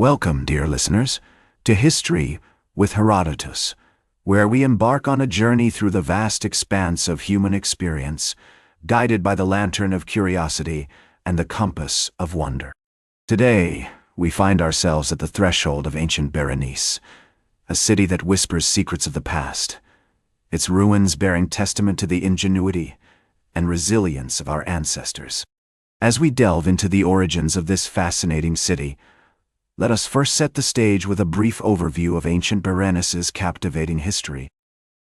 Welcome, dear listeners, to History with Herodotus, where we embark on a journey through the vast expanse of human experience, guided by the lantern of curiosity and the compass of wonder. Today, we find ourselves at the threshold of Ancient Berenice, a city that whispers secrets of the past, its ruins bearing testament to the ingenuity and resilience of our ancestors. As we delve into the origins of this fascinating city, let us first set the stage with a brief overview of Ancient Berenice's captivating history.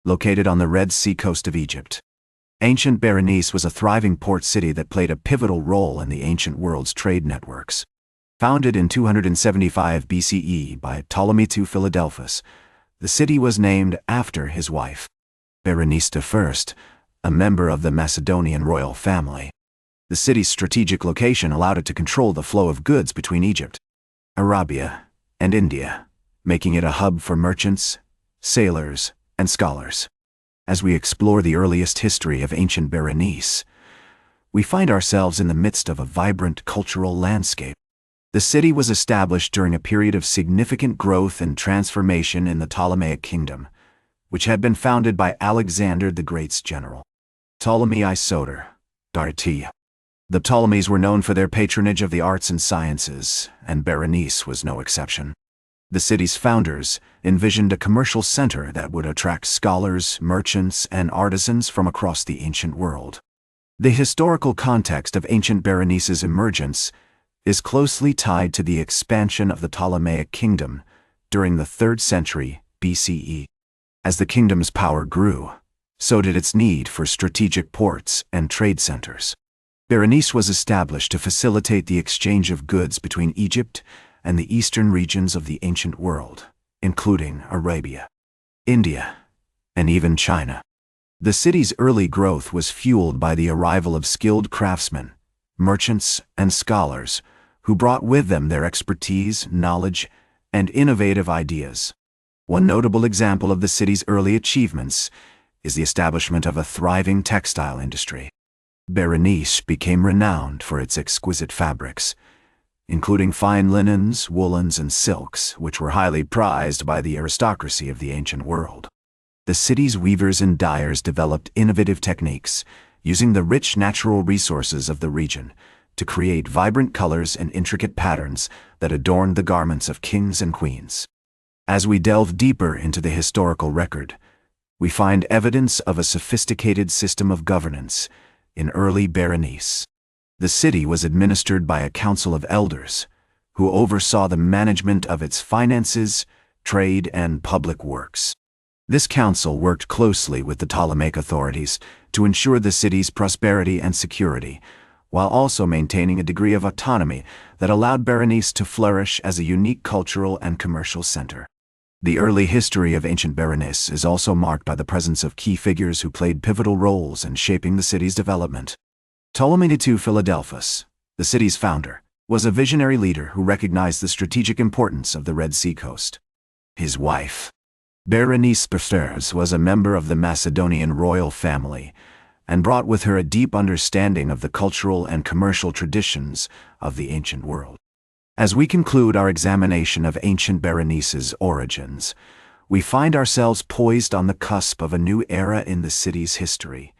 Located on the Red Sea coast of Egypt, Ancient Berenice was a thriving port city that played a pivotal role in the ancient world's trade networks. Founded in 275 BCE by Ptolemy II Philadelphus, the city was named after his wife, Berenice I, a member of the Macedonian royal family. The city's strategic location allowed it to control the flow of goods between Egypt, Arabia, and India, making it a hub for merchants, sailors, and scholars. As we explore the earliest history of Ancient Berenice, we find ourselves in the midst of a vibrant cultural landscape. The city was established during a period of significant growth and transformation in the Ptolemaic kingdom, which had been founded by Alexander the Great's general, Ptolemy II. The Ptolemies were known for their patronage of the arts and sciences, and Berenice was no exception. The city's founders envisioned a commercial center that would attract scholars, merchants, and artisans from across the ancient world. The historical context of Ancient Berenice's emergence is closely tied to the expansion of the Ptolemaic kingdom during the 3rd century BCE. As the kingdom's power grew, so did its need for strategic ports and trade centers. Berenice was established to facilitate the exchange of goods between Egypt and the eastern regions of the ancient world, including Arabia, India, and even China. The city's early growth was fueled by the arrival of skilled craftsmen, merchants, and scholars who brought with them their expertise, knowledge, and innovative ideas. One notable example of the city's early achievements is the establishment of a thriving textile industry. Berenice became renowned for its exquisite fabrics, including fine linens, woolens, and silks, which were highly prized by the aristocracy of the ancient world. The city's weavers and dyers developed innovative techniques, using the rich natural resources of the region to create vibrant colors and intricate patterns that adorned the garments of kings and queens. As we delve deeper into the historical record, we find evidence of a sophisticated system of governance in early Berenice. The city was administered by a council of elders who oversaw the management of its finances, trade, and public works. This council worked closely with the Ptolemaic authorities to ensure the city's prosperity and security, while also maintaining a degree of autonomy that allowed Berenice to flourish as a unique cultural and commercial center. The early history of Ancient Berenice is also marked by the presence of key figures who played pivotal roles in shaping the city's development. Ptolemy II Philadelphus, the city's founder, was a visionary leader who recognized the strategic importance of the Red Sea coast. His wife, Berenice I, was a member of the Macedonian royal family and brought with her a deep understanding of the cultural and commercial traditions of the ancient world. As we conclude our examination of Ancient Berenice's origins, we find ourselves poised on the cusp of a new era in the city's history,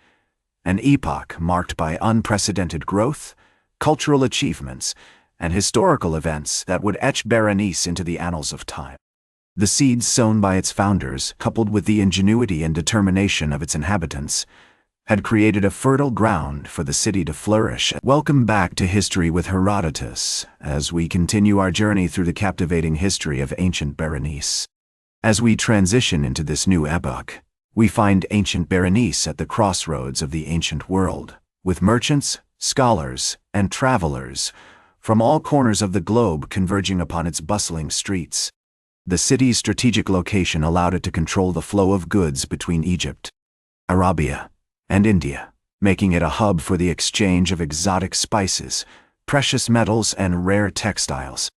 an epoch marked by unprecedented growth, cultural achievements, and historical events that would etch Berenice into the annals of time. The seeds sown by its founders, coupled with the ingenuity and determination of its inhabitants, had created a fertile ground for the city to flourish. Welcome back to History with Herodotus, as we continue our journey through the captivating history of Ancient Berenice. As we transition into this new epoch, we find Ancient Berenice at the crossroads of the ancient world, with merchants, scholars, and travelers from all corners of the globe converging upon its bustling streets. The city's strategic location allowed it to control the flow of goods between Egypt, Arabia, and India, making it a hub for the exchange of exotic spices, precious metals, and rare textiles.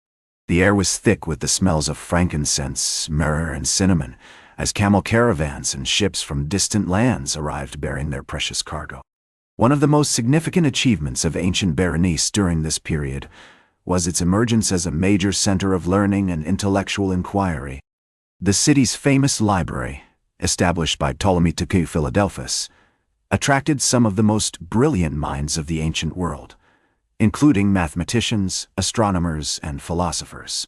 The air was thick with the smells of frankincense, myrrh, and cinnamon, as camel caravans and ships from distant lands arrived bearing their precious cargo. One of the most significant achievements of Ancient Berenice during this period was its emergence as a major center of learning and intellectual inquiry. The city's famous library, established by Ptolemy II Philadelphus, attracted some of the most brilliant minds of the ancient world, including mathematicians, astronomers, and philosophers.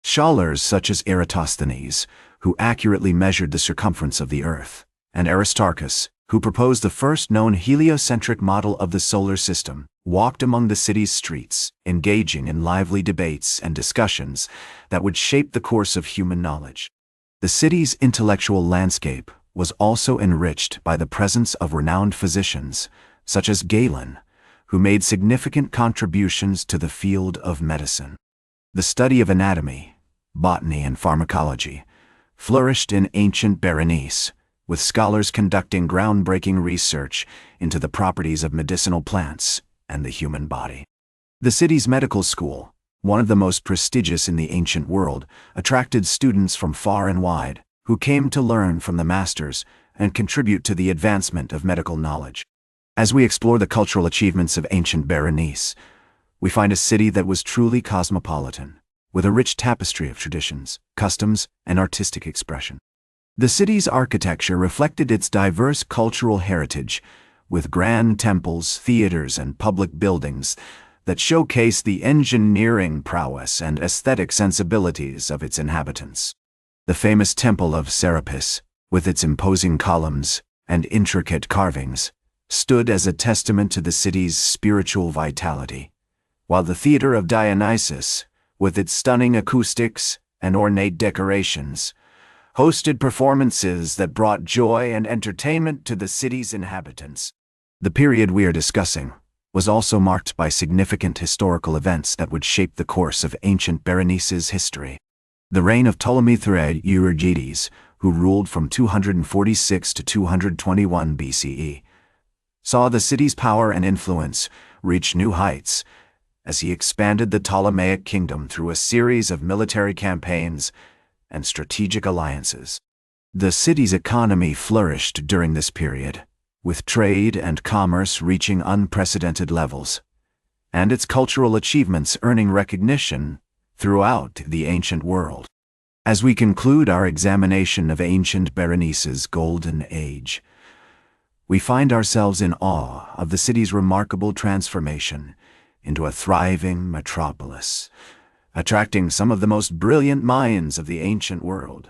Scholars such as Eratosthenes, who accurately measured the circumference of the Earth, and Aristarchus, who proposed the first known heliocentric model of the solar system, walked among the city's streets, engaging in lively debates and discussions that would shape the course of human knowledge. The city's intellectual landscape was also enriched by the presence of renowned physicians, such as Galen, who made significant contributions to the field of medicine. The study of anatomy, botany, and pharmacology flourished in ancient Berenice, with scholars conducting groundbreaking research into the properties of medicinal plants and the human body. The city's medical school, one of the most prestigious in the ancient world, attracted students from far and wide, who came to learn from the masters and contribute to the advancement of medical knowledge. As we explore the cultural achievements of ancient Berenice, we find a city that was truly cosmopolitan, with a rich tapestry of traditions, customs, and artistic expression. The city's architecture reflected its diverse cultural heritage, with grand temples, theaters, and public buildings that showcase the engineering prowess and aesthetic sensibilities of its inhabitants. The famous Temple of Serapis, with its imposing columns and intricate carvings, stood as a testament to the city's spiritual vitality, while the Theater of Dionysus, with its stunning acoustics and ornate decorations, hosted performances that brought joy and entertainment to the city's inhabitants. The period we are discussing was also marked by significant historical events that would shape the course of ancient Berenice's history. The reign of Ptolemy III Euergetes, who ruled from 246 to 221 BCE, saw the city's power and influence reach new heights as he expanded the Ptolemaic kingdom through a series of military campaigns and strategic alliances. The city's economy flourished during this period, with trade and commerce reaching unprecedented levels, and its cultural achievements earning recognition throughout the ancient world. As we conclude our examination of ancient Berenice's golden age, we find ourselves in awe of the city's remarkable transformation into a thriving metropolis, attracting some of the most brilliant minds of the ancient world,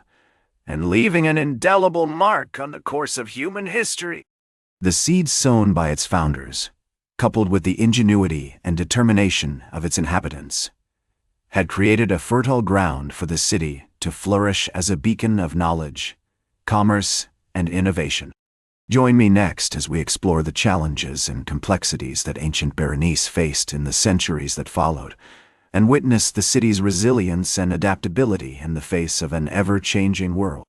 and leaving an indelible mark on the course of human history. The seeds sown by its founders, coupled with the ingenuity and determination of its inhabitants, had created a fertile ground for the city to flourish as a beacon of knowledge, commerce, and innovation. Join me next as we explore the challenges and complexities that ancient Berenice faced in the centuries that followed, and witness the city's resilience and adaptability in the face of an ever-changing world.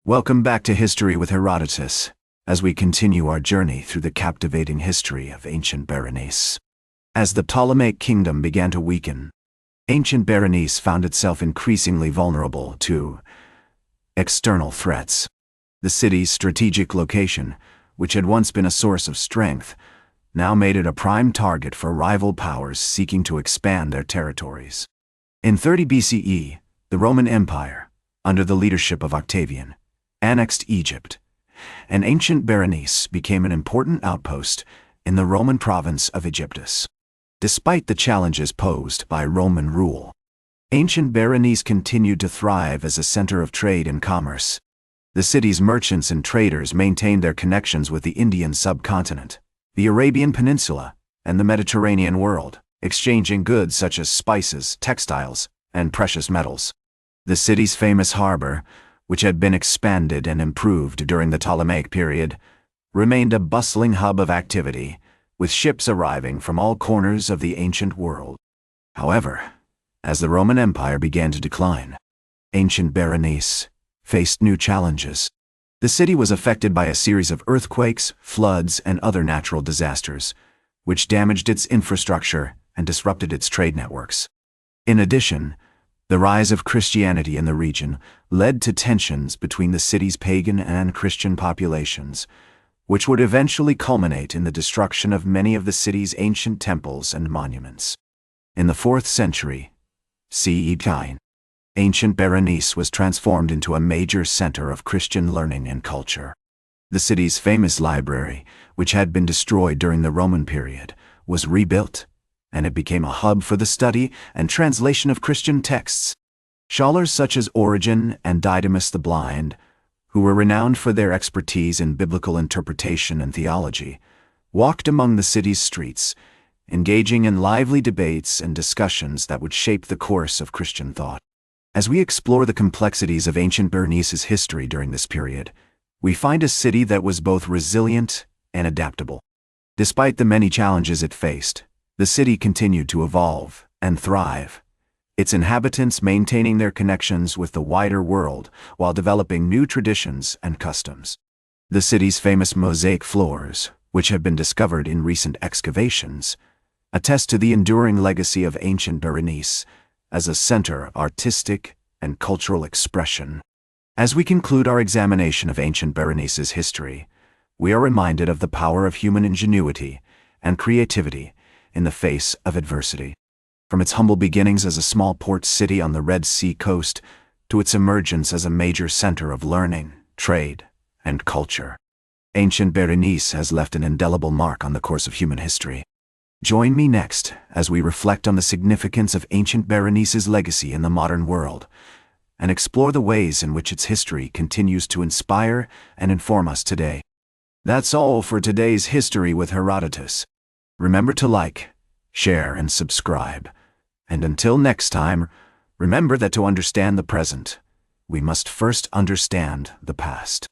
Welcome back to History with Herodotus, as we continue our journey through the captivating history of ancient Berenice. As the Ptolemaic kingdom began to weaken, ancient Berenice found itself increasingly vulnerable to external threats. The city's strategic location, which had once been a source of strength, now made it a prime target for rival powers seeking to expand their territories. In 30 BCE, the Roman Empire, under the leadership of Octavian, annexed Egypt, and ancient Berenice became an important outpost in the Roman province of Aegyptus. Despite the challenges posed by Roman rule, ancient Berenice continued to thrive as a center of trade and commerce. The city's merchants and traders maintained their connections with the Indian subcontinent, the Arabian Peninsula, and the Mediterranean world, exchanging goods such as spices, textiles, and precious metals. The city's famous harbor, which had been expanded and improved during the Ptolemaic period, remained a bustling hub of activity, with ships arriving from all corners of the ancient world. However, as the Roman Empire began to decline, ancient Berenice faced new challenges. The city was affected by a series of earthquakes, floods, and other natural disasters, which damaged its infrastructure and disrupted its trade networks. In addition, the rise of Christianity in the region led to tensions between the city's pagan and Christian populations, which would eventually culminate in the destruction of many of the city's ancient temples and monuments. In the 4th century CE, Ancient Berenice was transformed into a major center of Christian learning and culture. The city's famous library, which had been destroyed during the Roman period, was rebuilt, and it became a hub for the study and translation of Christian texts. Scholars such as Origen and Didymus the Blind, who were renowned for their expertise in biblical interpretation and theology, walked among the city's streets, engaging in lively debates and discussions that would shape the course of Christian thought. As we explore the complexities of ancient Berenice's history during this period, we find a city that was both resilient and adaptable. Despite the many challenges it faced, the city continued to evolve and thrive, its inhabitants maintaining their connections with the wider world while developing new traditions and customs. The city's famous mosaic floors, which have been discovered in recent excavations, attest to the enduring legacy of ancient Berenice as a center of artistic and cultural expression. As we conclude our examination of ancient Berenice's history, we are reminded of the power of human ingenuity and creativity in the face of adversity. From its humble beginnings as a small port city on the Red Sea coast to its emergence as a major center of learning, trade, and culture, ancient Berenice has left an indelible mark on the course of human history. Join me next as we reflect on the significance of ancient Berenice's legacy in the modern world and explore the ways in which its history continues to inspire and inform us today. That's all for today's History with Herodotus. Remember to like, share, and subscribe. And until next time, remember that to understand the present, we must first understand the past.